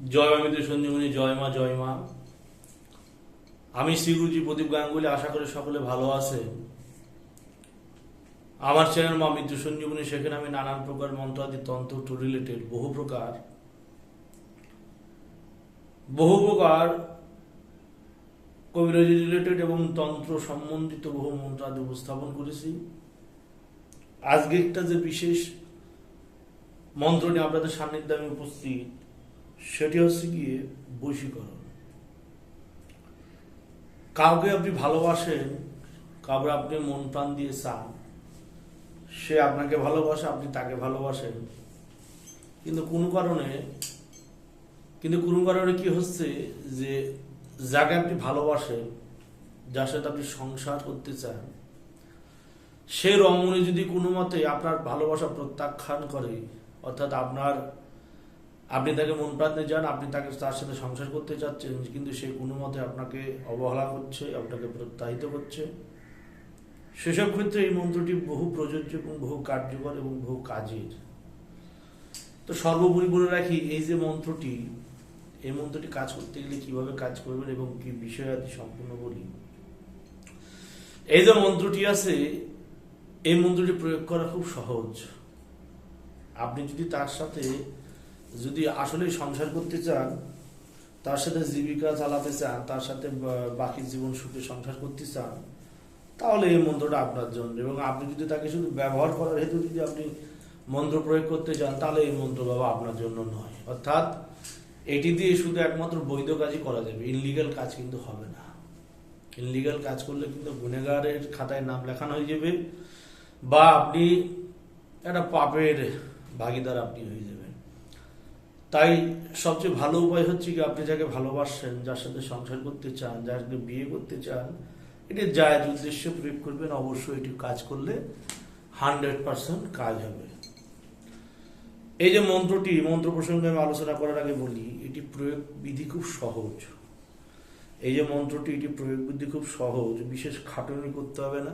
জয় মা মৃত্যু সঞ্জীবনী, জয় মা জয় মা। আমি শ্রী গুরুজি প্রদীপ গাঙ্গুলি। আশা করি সকলে ভালো আছে। আমার চ্যানেল মা মৃত্যু সঞ্জীবনী, সেখানে আমি নানান প্রকার মন্ত্র আদি তন্ত্র টু রিলেটেড বহু প্রকার কবিরাজি রিলেটেড এবং তন্ত্র সম্বন্ধিত বহু মন্ত্র আদি উপস্থাপন করেছি। আজকে একটা যে বিশেষ মন্ত্র নিয়ে আপনাদের সান্নিধ্যে আমি উপস্থিত, সেটি হচ্ছে গিয়ে বশীকরণ। কাউকে আপনি ভালোবাসেন, কাউকে আপনি মন প্রাণ দিয়ে চান, সে আপনাকে ভালোবাসে, আপনি তাকে ভালোবাসেন, কিন্তু কোনো কারণে কি হচ্ছে যে যাকে আপনি ভালোবাসেন, যার সাথে আপনি সংসার করতে চান, সে রমণী যদি কোনো মতে আপনার ভালোবাসা প্রত্যাখ্যান করে, অর্থাৎ আপনি তাকে মন প্রাণে যান, আপনি তার সাথে সংসার করতে চাচ্ছেন, কিন্তু সে কোনো মতে আপনাকে অবহেলা করছে, আপনাকে প্রত্যাহিত করছে, সেসব ক্ষেত্রে এই মন্ত্রটি বহু প্রযোজ্য এবং বহু কার্যকর এবং বহু কাজের। তো সর্বোপরি বলে রাখি, এই মন্ত্রটি কাজ করতে গেলে কিভাবে কাজ করবেন এবং কি বিষয় আদি সম্পূর্ণ বলি। এই যে মন্ত্রটি আছে, এই মন্ত্রটি প্রয়োগ করা খুব সহজ। আপনি যদি তার সাথে আসলে সংসার করতে চান, তার সাথে জীবিকা চালাতে চান, তার সাথে বাকি জীবন সুখে সংসার করতে চান, তাহলে এই মন্ত্রটা আপনার জন্য। এবং আপনি যদি তাকে শুধু ব্যবহার করার হেতু যদি আপনি মন্ত্র প্রয়োগ করতে চান, তাহলে এই মন্ত্র বাবা আপনার জন্য নয়। অর্থাৎ এটি দিয়ে শুধু একমাত্র বৈধ কাজই করা যাবে, ইনলিগাল কাজ কিন্তু হবে না। ইনলিগাল কাজ করলে কিন্তু গুনেগারের খাতায় নাম লেখানো হয়ে যাবে, বা আপনি একটা পাপের ভাগিদার আপনি হয়ে যাবেন। তাই সবচেয়ে ভালো উপায় হচ্ছে কি, আপনি যাকে ভালোবাসেন, যার সাথে সংসার করতে চান, যাকে বিয়ে করতে চান, এটি জায়েজ উদ্দেশ্যে প্রয়োগ করবেন। অবশ্যই এটি কাজ করলে 100% কাজ হবে। এই যে মন্ত্র প্রসঙ্গে আমি আলোচনা করার আগে বলি, এটি প্রয়োগ বিধি খুব সহজ। এটি প্রয়োগ বিধি খুব সহজ, বিশেষ খাটুনি করতে হবে না।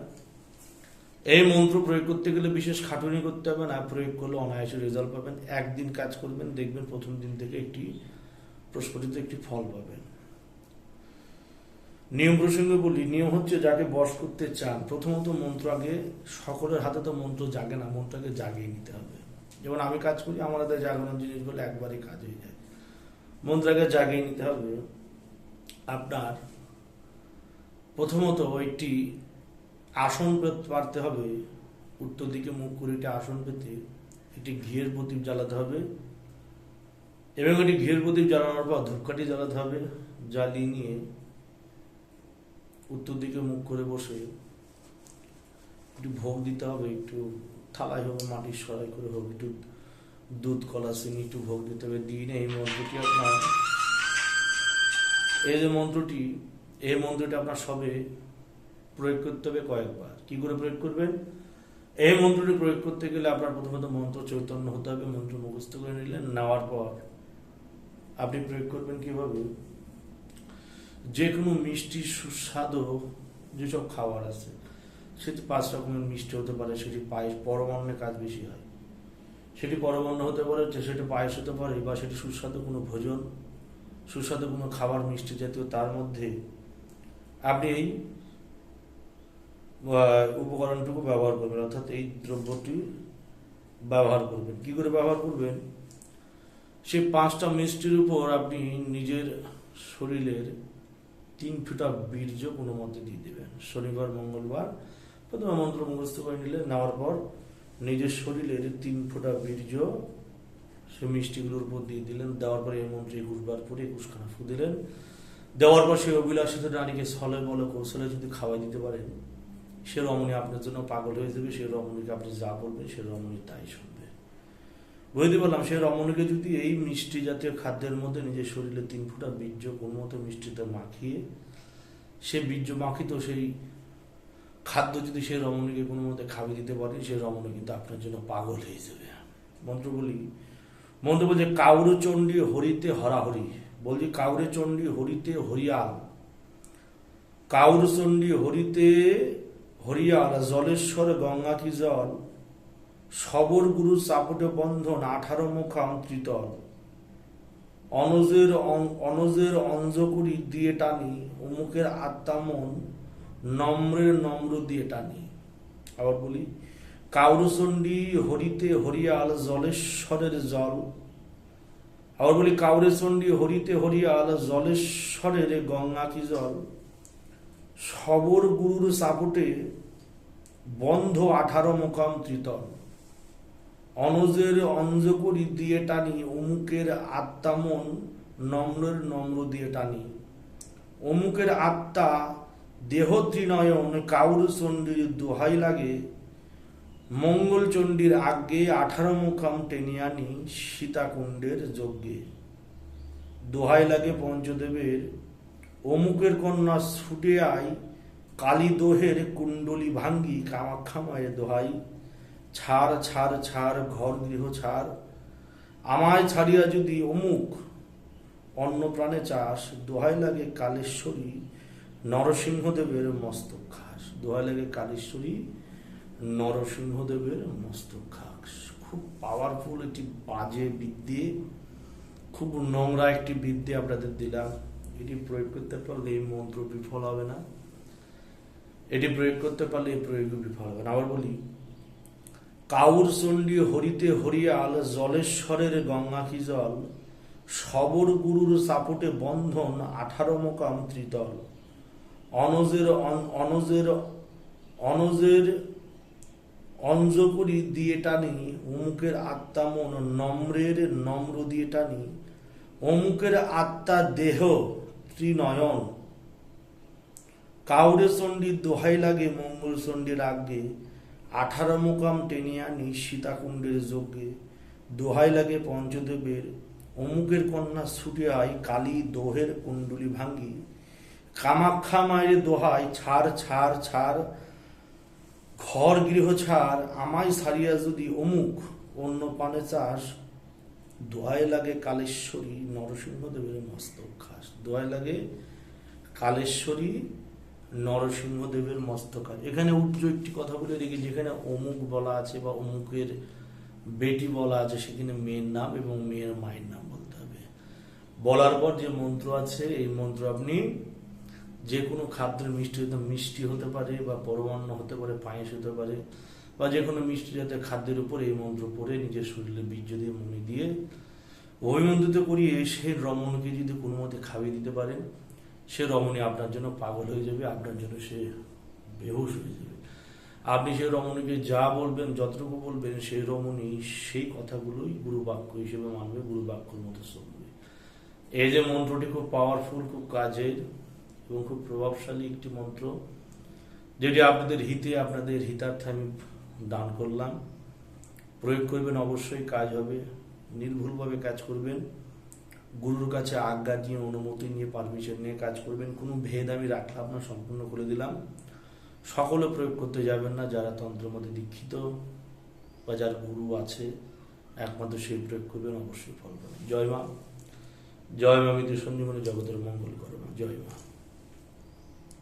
এই মন্ত্র প্রয়োগ করতে গেলে বিশেষ খাটুনি করতে হবে না, প্রয়োগ করলে অনায়াসে রেজাল্ট পাবেন। একদিন কাজ করবেন, দেখবেন প্রথম দিন থেকে একটি প্রস্ফুটিত একটি ফল পাবেন। নিয়ম প্রসঙ্গে বলি, নিয়ম হচ্ছে যাকে বশ করতে চান, প্রথমত মন্ত্র আগে, সকলের হাতে তো মন্ত্র জাগে না, মন্ত্রকে জাগিয়ে নিতে হবে। যেমন আমি কাজ করি, আমার হাতে জাগানোর জিনিসগুলো একবারই কাজ হয়ে যায়। মন্ত্রকে জাগিয়ে নিতে হবে। আপনার প্রথমত একটি আসন পারতে হবে, উত্তর দিকে মুখ করে একটি আসন পেতে একটি ঘিয়ের প্রদীপ জ্বালাতে হবে, এবং এটি ঘিয়ের প্রদীপ জ্বালানোর পর ধূপকাঠি জ্বালাতে হবে। জ্বালিয়ে নিয়ে উত্তর দিকে মুখ করে বসে একটু ভোগ দিতে হবে। একটু থালায় হোক, মাটির সরাই করে হোক, একটু দুধ, কলা, চিনি একটু ভোগ দিতে হবে। দিয়ে এই মন্ত্রটি আপনার সবে প্রয়োগ করতে হবে কয়েকবার। কি করে প্রয়োগ করবেন? এই মন্ত্রটি প্রয়োগ করতে গেলে আপনার প্রথমত মন্ত্র চৈতন্য হতে হবে। মন্ত্র মুখস্থ করে নিলেন, নেওয়ার পর আপনি প্রয়োগ করবেন কিভাবে? যে কোনো মিষ্টি সুস্বাদু যেসব খাবার আছে, সেটি 5 রকমের মিষ্টি হতে পারে, সেটি পায়েস, পরমান্নে কাজ বেশি হয়, সেটি পরমান্ন হতে পারে, সেটি পায়েস হতে পারে, বা সেটি সুস্বাদু কোনো ভোজন, সুস্বাদু কোনো খাবার, মিষ্টি জাতীয়, তার মধ্যে আপনি এই উপকরণটুকু ব্যবহার করবেন, অর্থাৎ এই দ্রব্যটি ব্যবহার করবেন। কি করে ব্যবহার করবেন? সেই 5টা মিষ্টির উপর আপনি নিজের শরীরের 3 ফোঁটা বীর্য কোনো মতে দিয়ে দেবেন। শনিবার, মঙ্গলবার প্রথমে মন্ত্র মুখস্থ করে নিলেন, নেওয়ার পর নিজের শরীরের 3 ফোঁটা বীর্য সে মিষ্টিগুলোর উপর দিয়ে দিলেন। দেওয়ার পরে এই মন্ত্রে 21 বার পরে 21খানা ফু দিলেন। দেওয়ার পর সেই অভিলাষিত নারীকে ছলে বলে কৌশলে যদি খাওয়াই দিতে পারেন, সে রমণী আপনার জন্য পাগল হয়ে যাবে। সে রমণীকে আপনি যা বলবেন, সে রমণী তাই শুনবে। বুঝতে পারলাম। সে রমণীকে যদি এই মিষ্টি জাতীয় খাদ্যের মধ্যে নিজের শরীরে 3 ফোঁটা বীর্য কোনো মতো মিষ্টিতে মাখিয়ে, সে বীর্য মাখিত সেই খাদ্য যদি সে রমণীকে কোনো মতে খাওয়িয়ে দিতে পারে, সে রমণী কিন্তু আপনার জন্য পাগল হয়ে যাবে। মন্ত্র বলছে, কাউরে চণ্ডী হরিতে হরাহরি। বলছি, কাউরে চণ্ডী হরিতে হরিয়াল, কাউর চণ্ডী হরিতে হরিয়াল, জলেশ্বর গঙ্গা কি জল, সবর গুরু চাপটে বন্ধন, 18 মুখা ত্রিতল। অনজের অঞ্জকরি দিয়ে টানি, অমুকের আত্মা মন নম্রের নম্র দিয়ে টানি। আবার বলি, কাউরচণ্ডী হরিতে হরিয়াল জলেশ্বরের জল। আবার বলি, কাউরচণ্ডী হরিতে হরিয়াল জলেশ্বরের গঙ্গা কি জল। সবর গুরুর সাপোটে বন্ধ 18 মোকাম ত্রিতল। অনজের অঞ্জকরি দিয়ে টানি, অমুকের আত্মা মন নম্রের নম্র দিয়ে টানি। অমুকের আত্মা দেহ ত্রিনয়ন, কাউরচণ্ডীর দোহাই লাগে। মঙ্গলচণ্ডীর আজ্ঞে 18 মুখাম টেনে আনি, সীতাকুণ্ডের যজ্ঞে। দোহাই লাগে পঞ্চদেবের, অমুকের কন্যা ছুটে আই। কালী দোহের কুণ্ডলী ভাঙ্গি, কামাখ্যা মায়ের দোহাই। ছাড় ছাড় ছাড় ঘর গৃহ ছাড়, আমায় ছাড়িয়া যদি অমুক অন্য প্রাণে চাস। দোহাই লাগে কালেশ্বরী, নরসিংহদেবের মস্তক খাস। দোহাই লাগে কালেশ্বরী, নরসিংহদেবের মস্তক খাস। খুব পাওয়ারফুল একটি বাজে বিদ্যে, খুব নোংরা একটি বিদ্যে আপনাদের দিলাম। এটি প্রয়োগ করতে পারলে এই মন্ত্র বিফল হবে না, এটি প্রয়োগ করতে পারলে এই প্রয়োগ বিফল হবে না। আবার বলি, কাউরচণ্ডী হরিতে হরিয়াল জলেশ্বরের গঙ্গা কি জল। সবর গুরুর সাপোটে বন্ধন 18 মোকাম ত্রিতল। অনজের অঞ্জকরি দিয়ে টানি, অমুকের আত্মা মন নম্রের নম্র দিয়ে টানি। অমুকের আত্মা দেহ ত্রিনয়ন, কাউরচণ্ডীর দোহাই লাগে মঙ্গলচণ্ডীর আজ্ঞে। 18 মোকাম টেনে আনি, সীতাকুণ্ডের যজ্ঞে। দোহাই লাগে পঞ্চদেবের, অমুকের কন্যা ছুটে আই। কালী দোহের কুণ্ডলী ভাঙ্গি, কামাখ্যা মায়ের দোহাই। ছাড় ছাড় ছাড় ঘর গৃহ ছাড়, আমায় ছাড়িয়া যদি অমুক অন্য পানে চাস। দোহাই লাগে কালেশ্বরী, নরসিংহদেবের মস্তক খাস। দোহাই লাগে কালেশ্বরী, নরসিংহদেবের মস্তক খাস। এখানে উজ্জ একটি কথা বলে রেখে, যেখানে অমুক বলা আছে বা অমুকের বেটি বলা আছে, সেখানে মেয়ের নাম এবং মেয়ের মায়ের নাম বলতে হবে। বলার পর যে মন্ত্র আছে, এই মন্ত্র আপনি যে কোনো খাদ্যের মিষ্টি হতে পারে, বা পরমান্ন হতে পারে, পায়েস হতে পারে, বা যে কোনো মিষ্টি জাতীয় খাদ্যের উপর এই মন্ত্র পড়ে নিজের শরীরে বীর্য দিয়ে মনে দিয়ে অভিমন্ত্রিত করিয়ে সেই রমণীকে যদি কোনো মতে খাইয়ে দিতে পারেন, সে রমণী আপনার জন্য পাগল হয়ে যাবে, আপনার জন্য সে বেহুশ হয়ে যাবে। আপনি সেই রমণীকে যা বলবেন, যতটুকু বলবেন, সেই রমণী সেই কথাগুলোই গুরু বাক্য হিসেবে মানবে, গুরু বাক্যর মতো চলবে। এই যে মন্ত্রটি খুব পাওয়ারফুল, খুব কাজের এবং খুব প্রভাবশালী একটি মন্ত্র, যেটি আপনাদের হিতে, আপনাদের হিতার্থে আমি দান করলাম। প্রয়োগ করবেন, অবশ্যই কাজ হবে। নির্ভুলভাবে কাজ করবেন, গুরুর কাছে আজ্ঞা দিয়ে, অনুমতি নিয়ে, পারমিশন নিয়ে কাজ করবেন। কোনো ভেদ আমি রাখলাম না, সম্পূর্ণ করে দিলাম। সকলে প্রয়োগ করতে যাবেন না, যারা তন্ত্রের মধ্যে দীক্ষিত বা যার গুরু আছে একমাত্র সেই প্রয়োগ করবেন, অবশ্যই ফল পাবেন। জয় মা, জয় মা, মৃত্যু সঞ্জীবনী, জগতের মঙ্গল করো। জয় মা।